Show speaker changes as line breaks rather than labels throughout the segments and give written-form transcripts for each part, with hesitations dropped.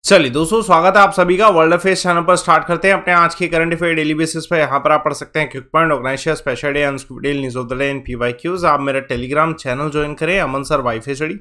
चलिए दोस्तों, स्वागत है आप सभी का वर्ल्ड अफेयर्स चैनल पर। स्टार्ट करते हैं अपने आज के करंट अफेयर डेली बेसिस पर। यहाँ पर आप पढ़ सकते हैं quick point, organisation, special day, unscripted news of the day and PYQs. आप मेरा टेलीग्राम चैनल ज्वाइन करें, अमन सर वाईफाई स्टडी।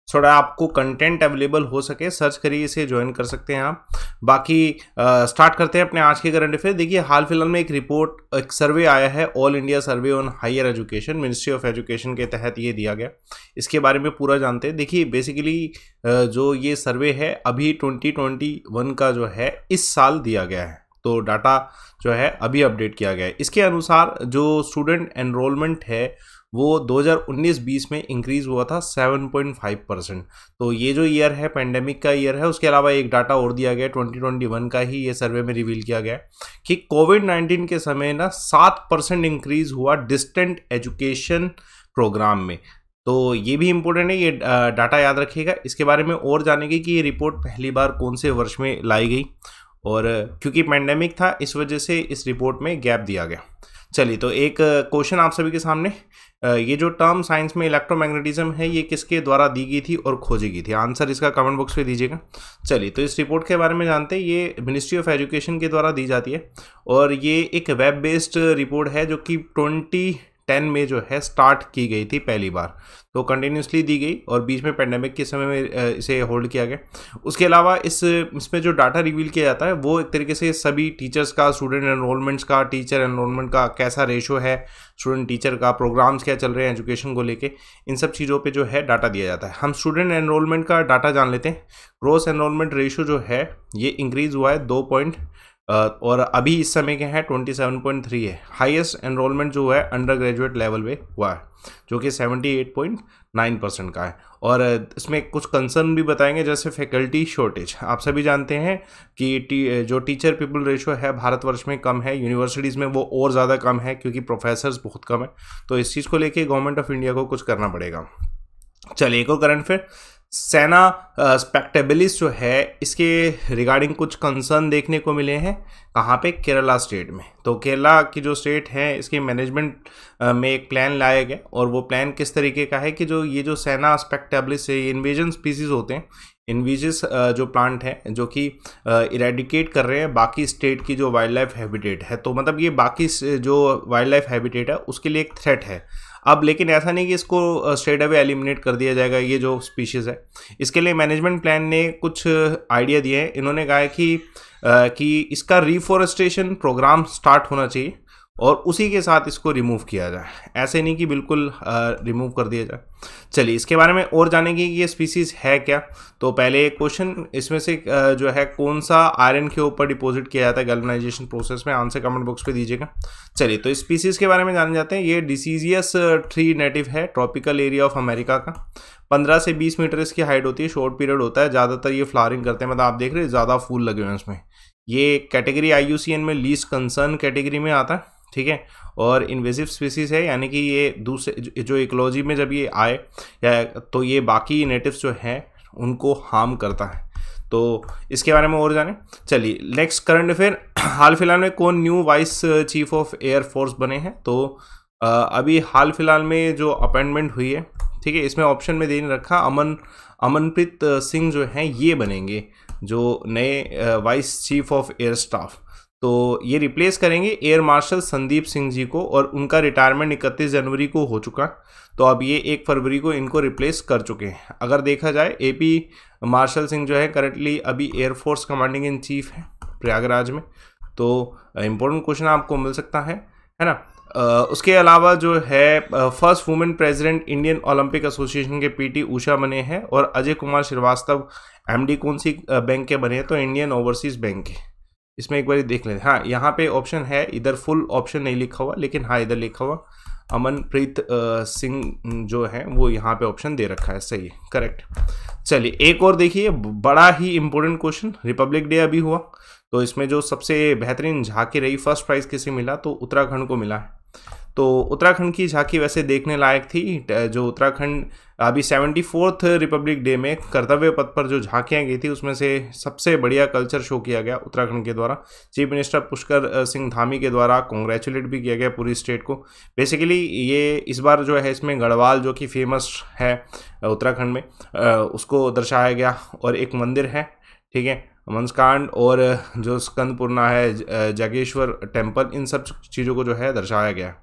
थोड़ा आपको कंटेंट अवेलेबल हो सके, सर्च करिए, इसे ज्वाइन कर सकते हैं आप। बाकी स्टार्ट करते हैं अपने आज के करंट अफेयर। देखिए, हाल फिलहाल में एक सर्वे आया है, all India survey on higher education, ministry of education के तहत ये दिया गया। इसके बारे में पूरा जानते हैं। देखिए, बेसिकली जो ये सर्वे है अभी 2021 का जो है इस साल दिया गया है, तो डाटा जो है अभी अपडेट किया गया है। इसके अनुसार जो स्टूडेंट एनरोलमेंट है वो 2019-20 में इंक्रीज हुआ था 7.5%। तो ये जो ईयर है पेंडेमिक का ईयर है। उसके अलावा एक डाटा और दिया गया 2021 का ही, ये सर्वे में रिवील किया गया कि कोविड-19 के समय ना 7% इंक्रीज हुआ डिस्टेंट एजुकेशन प्रोग्राम में। तो ये भी इम्पोर्टेंट है, ये डाटा याद रखिएगा। इसके बारे में और जानेंगे कि ये रिपोर्ट पहली बार कौन से वर्ष में लाई गई, और क्योंकि पेंडेमिक था इस वजह से इस रिपोर्ट में गैप दिया गया। चलिए, तो एक क्वेश्चन आप सभी के सामने, ये जो टर्म साइंस में इलेक्ट्रोमैग्नेटिज्म है ये किसके द्वारा दी गई थी और खोजी गई थी? आंसर इसका कमेंट बॉक्स में दीजिएगा। चलिए, तो इस रिपोर्ट के बारे में जानते हैं। ये मिनिस्ट्री ऑफ एजुकेशन के द्वारा दी जाती है और ये एक वेब बेस्ड रिपोर्ट है जो कि 2010 में जो है स्टार्ट की गई थी पहली बार। तो कंटिन्यूसली दी गई और बीच में पेंडेमिक के समय में इसे होल्ड किया गया। उसके अलावा इसमें जो डाटा रिवील किया जाता है वो एक तरीके से सभी टीचर्स का, स्टूडेंट एनरोलमेंट्स का, टीचर एनरोलमेंट का कैसा रेशो है, स्टूडेंट टीचर का, प्रोग्राम्स क्या चल रहे हैं एजुकेशन को लेके, इन सब चीज़ों पे जो है डाटा दिया जाता है। हम स्टूडेंट एनरोलमेंट का डाटा जान लेते हैं। ग्रोस एनरोलमेंट रेशो जो है ये इंक्रीज हुआ है 2 पॉइंट, और अभी इस समय के हैं 27.3 है। हाईएस्ट एनरोलमेंट जो है अंडर ग्रेजुएट लेवल पे हुआ है जो कि 78.9% का है। और इसमें कुछ कंसर्न भी बताएंगे, जैसे फैकल्टी शॉर्टेज। आप सभी जानते हैं कि जो टीचर पीपल रेशो है भारतवर्ष में कम है, यूनिवर्सिटीज़ में वो और ज़्यादा कम है क्योंकि प्रोफेसर्स बहुत कम है। तो इस चीज़ को लेके गवर्नमेंट ऑफ इंडिया को कुछ करना पड़ेगा। चलिए, एक और करंट फिर, सेना स्पेक्टेबिलिस जो है इसके रिगार्डिंग कुछ कंसर्न देखने को मिले हैं। कहाँ पे? केरला स्टेट में। तो केरला की जो स्टेट है इसके मैनेजमेंट में एक प्लान लाया गया, और वो प्लान किस तरीके का है कि ये जो सेना स्पेक्टेबिलिस है, इन्वेजन स्पीसीज होते हैं, इन्वेजिस जो प्लांट है जो कि इरेडिकेट कर रहे हैं बाकी स्टेट की जो वाइल्ड लाइफ हैबिटेट है। तो मतलब ये बाकी जो वाइल्ड लाइफ हैबिटेट है उसके लिए एक थ्रेट है। अब लेकिन ऐसा नहीं कि इसको स्ट्रेट अवे एलिमिनेट कर दिया जाएगा ये जो स्पीशीज़ है। इसके लिए मैनेजमेंट प्लान ने कुछ आइडिया दिए हैं। इन्होंने कहा है कि इसका रिफॉरेस्टेशन प्रोग्राम स्टार्ट होना चाहिए और उसी के साथ इसको रिमूव किया जाए, ऐसे नहीं कि बिल्कुल रिमूव कर दिया जाए। चलिए, इसके बारे में और जानेंगे कि ये स्पीसीज़ है क्या। तो पहले एक क्वेश्चन, इसमें से जो है कौन सा आयरन के ऊपर डिपॉजिट किया जाता है गैल्वेनाइजेशन प्रोसेस में? आंसर कमेंट बॉक्स पे दीजिएगा। चलिए, तो स्पीसीज़ के बारे में जाने जाते हैं। ये डिसीजियस ट्री नेटिव है, ट्रॉपिकल एरिया ऑफ अमेरिका का। 15 से 20 मीटर इसकी हाइट होती है, शॉर्ट पीरियड होता है। ज़्यादातर ये फ्लावरिंग करते हैं, मतलब आप देख रहे हैं ज़्यादा फूल लगे हुए हैं इसमें। ये कैटेगरी IUCN में लीस्ट कंसर्न कैटेगरी में आता है, ठीक है। और इन्वेसिव स्पीसीज है, यानी कि ये दूसरे जो इकोलॉजी में जब ये आए तो ये बाकी नेटिव्स जो हैं उनको हार्म करता है। तो इसके बारे में और जाने। चलिए, नेक्स्ट करंट अफेयर, हाल फिलहाल में कौन new vice chief of air force बने हैं? तो अभी हाल फिलहाल में जो अपॉइंटमेंट हुई है, ठीक है, इसमें ऑप्शन में दे रखा अमनप्रीत सिंह जो हैं ये बनेंगे जो नए vice chief of air staff. तो ये रिप्लेस करेंगे एयर मार्शल संदीप सिंह जी को, और उनका रिटायरमेंट 31 जनवरी को हो चुका। तो अब ये 1 फरवरी को इनको रिप्लेस कर चुके हैं। अगर देखा जाए, AP मार्शल सिंह जो है करंटली अभी एयरफोर्स कमांडिंग इन चीफ है प्रयागराज में। तो इम्पोर्टेंट क्वेश्चन आपको मिल सकता है ना। उसके अलावा जो है first women president Indian Olympic association के PT उषा बने हैं, और अजय कुमार श्रीवास्तव MD कौन सी बैंक के बने हैं? तो इंडियन ओवरसीज बैंक के। इसमें एक बार देख लें। हाँ, यहाँ पे ऑप्शन है, इधर फुल ऑप्शन नहीं लिखा हुआ, लेकिन हाँ इधर लिखा हुआ अमनप्रीत सिंह जो है वो यहाँ पे ऑप्शन दे रखा है, सही है, करेक्ट। चलिए, एक और देखिए, बड़ा ही इंपॉर्टेंट क्वेश्चन। रिपब्लिक डे अभी हुआ, तो इसमें जो सबसे बेहतरीन झांकी रही, फर्स्ट प्राइज किसे मिला? तो उत्तराखंड को मिला है। तो उत्तराखंड की झांकी वैसे देखने लायक थी। जो उत्तराखंड अभी 74th रिपब्लिक डे में कर्तव्य पथ पर जो झांकियाँ गई थी उसमें से सबसे बढ़िया कल्चर शो किया गया उत्तराखंड के द्वारा। चीफ मिनिस्टर पुष्कर सिंह धामी के द्वारा कॉन्ग्रेचुलेट भी किया गया पूरी स्टेट को। बेसिकली ये इस बार जो है इसमें गढ़वाल जो कि फेमस है उत्तराखंड में, उसको दर्शाया गया। और एक मंदिर है ठीक है, अमनकांड और जो स्कंदपूर्णा है, जागेश्वर टेम्पल, इन सब चीज़ों को जो है दर्शाया गया।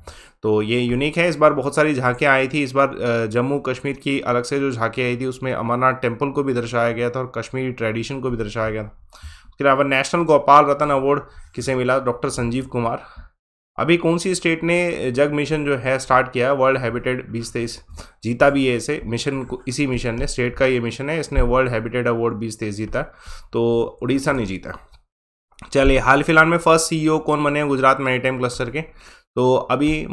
तो ये यूनिक है। इस बार बहुत सारी झांकियाँ आई थी। इस बार जम्मू कश्मीर की अलग से जो झांकी आई थी उसमें अमरनाथ टेम्पल को भी दर्शाया गया था और कश्मीरी ट्रेडिशन को भी दर्शाया गया था। उसके अलावा नेशनल गोपाल रत्न अवार्ड किसे मिला? डॉक्टर संजीव कुमार। अभी कौन सी स्टेट ने जग मिशन जो है स्टार्ट किया है, वर्ल्ड हैबिटेट 2023, जीता भी है इसे मिशन को। इसी मिशन ने, स्टेट का ये मिशन है, इसने वर्ल्ड हैबिटेट अवार्ड 2023 जीता। तो उड़ीसा ने जीता। चलिए, हाल फिलहाल में फर्स्ट सीईओ कौन बने हैं गुजरात मैरीटाइम क्लस्टर के? तो अभी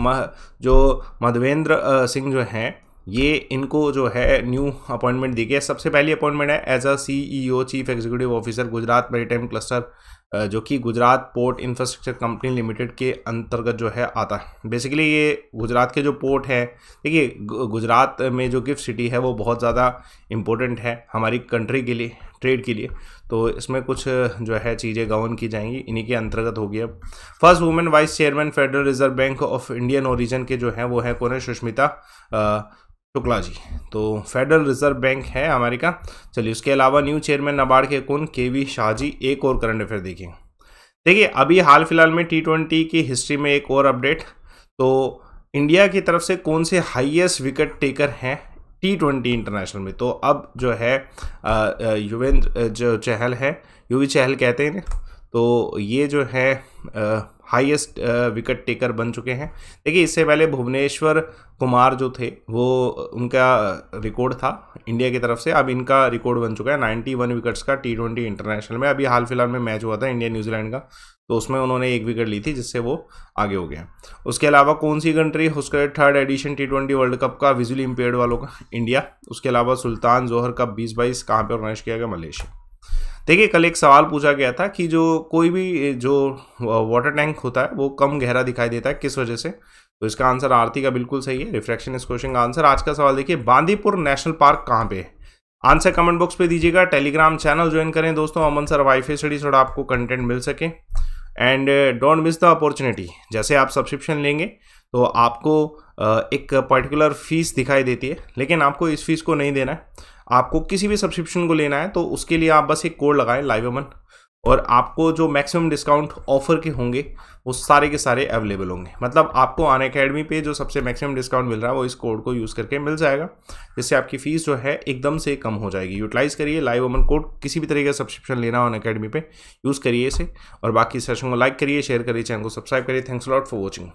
जो मधवेंद्र सिंह जो हैं, ये इनको जो है न्यू अपॉइंटमेंट दी गई है। सबसे पहली अपॉइंटमेंट है as a CEO, chief executive officer, Gujarat maritime cluster, जो कि Gujarat port infrastructure company limited के अंतर्गत जो है आता है। बेसिकली ये गुजरात के जो पोर्ट है, देखिए गुजरात में जो गिफ्ट सिटी है वो बहुत ज़्यादा इम्पोर्टेंट है हमारी कंट्री के लिए, ट्रेड के लिए। तो इसमें कुछ जो है चीज़ें गवर्न की जाएंगी, इन्हीं के अंतर्गत होगी। अब first women vice chairman federal reserve bank of Indian origin के जो हैं वो हैं कौन है? सुष्मिता शुक्ला जी। तो फेडरल रिजर्व बैंक है अमेरिका। चलिए, उसके अलावा न्यू चेयरमैन नाबार्ड के कौन? केवी शाह जी। एक और करंट अफेयर देखिए अभी हाल फिलहाल में T20 की हिस्ट्री में एक और अपडेट। तो इंडिया की तरफ से कौन से हाईएस्ट विकेट टेकर हैं T20 इंटरनेशनल में? तो अब जो है युवेंद्र जो चहल है, युवी चहल कहते हैं, तो ये जो है हाईएस्ट विकेट टेकर बन चुके हैं। देखिए इससे पहले भुवनेश्वर कुमार जो थे वो उनका रिकॉर्ड था इंडिया की तरफ से, अब इनका रिकॉर्ड बन चुका है 91 विकेट्स का T20 इंटरनेशनल में। अभी हाल फिलहाल में मैच हुआ था इंडिया न्यूजीलैंड का, तो उसमें उन्होंने 1 विकेट ली थी जिससे वो आगे हो गया। उसके अलावा कौन सी कंट्री होस्ट करे third edition T20 world cup का विजुअली इम्पेयर्ड वालों का? इंडिया। उसके अलावा सुल्तान जोहर कप 2022 कहाँ पर ऑर्गेनाइज किया गया? मलेशिया। देखिए कल एक सवाल पूछा गया था कि जो कोई भी जो वाटर टैंक होता है वो कम गहरा दिखाई देता है, किस वजह से? तो इसका आंसर आरती का बिल्कुल सही है, रिफ्रैक्शन इस क्वेश्चन का आंसर। आज का सवाल देखिए, बांदीपुर नेशनल पार्क कहाँ पे है? आंसर कमेंट बॉक्स पे दीजिएगा। टेलीग्राम चैनल ज्वाइन करें दोस्तों, अमन सर वाईफाई स्टडी, थोड़ा आपको कंटेंट मिल सके। And don't miss the opportunity. जैसे आप सब्सक्रिप्शन लेंगे तो आपको एक पर्टिकुलर फीस दिखाई देती है, लेकिन आपको इस फीस को नहीं देना है। आपको किसी भी सब्सक्रिप्शन को लेना है तो उसके लिए आप बस एक कोड लगाएं लाइव अमन, और आपको जो मैक्सिमम डिस्काउंट ऑफर के होंगे वो सारे के सारे अवेलेबल होंगे। मतलब आपको अनअकैडमी पे जो सबसे मैक्सिमम डिस्काउंट मिल रहा है वो इस कोड को यूज़ करके मिल जाएगा, जिससे आपकी फीस जो है एकदम से कम हो जाएगी। यूटिलाइज़ करिए लाइव अमन कोड, किसी भी तरीके का सब्सक्रिप्शन लेना हो अनअकैडमी पे यूज़ करिए इसे, और बाकी सेशन को लाइक करिए, शेयर करिए, चैनल को सब्सक्राइब करिए। Thanks a lot for watching.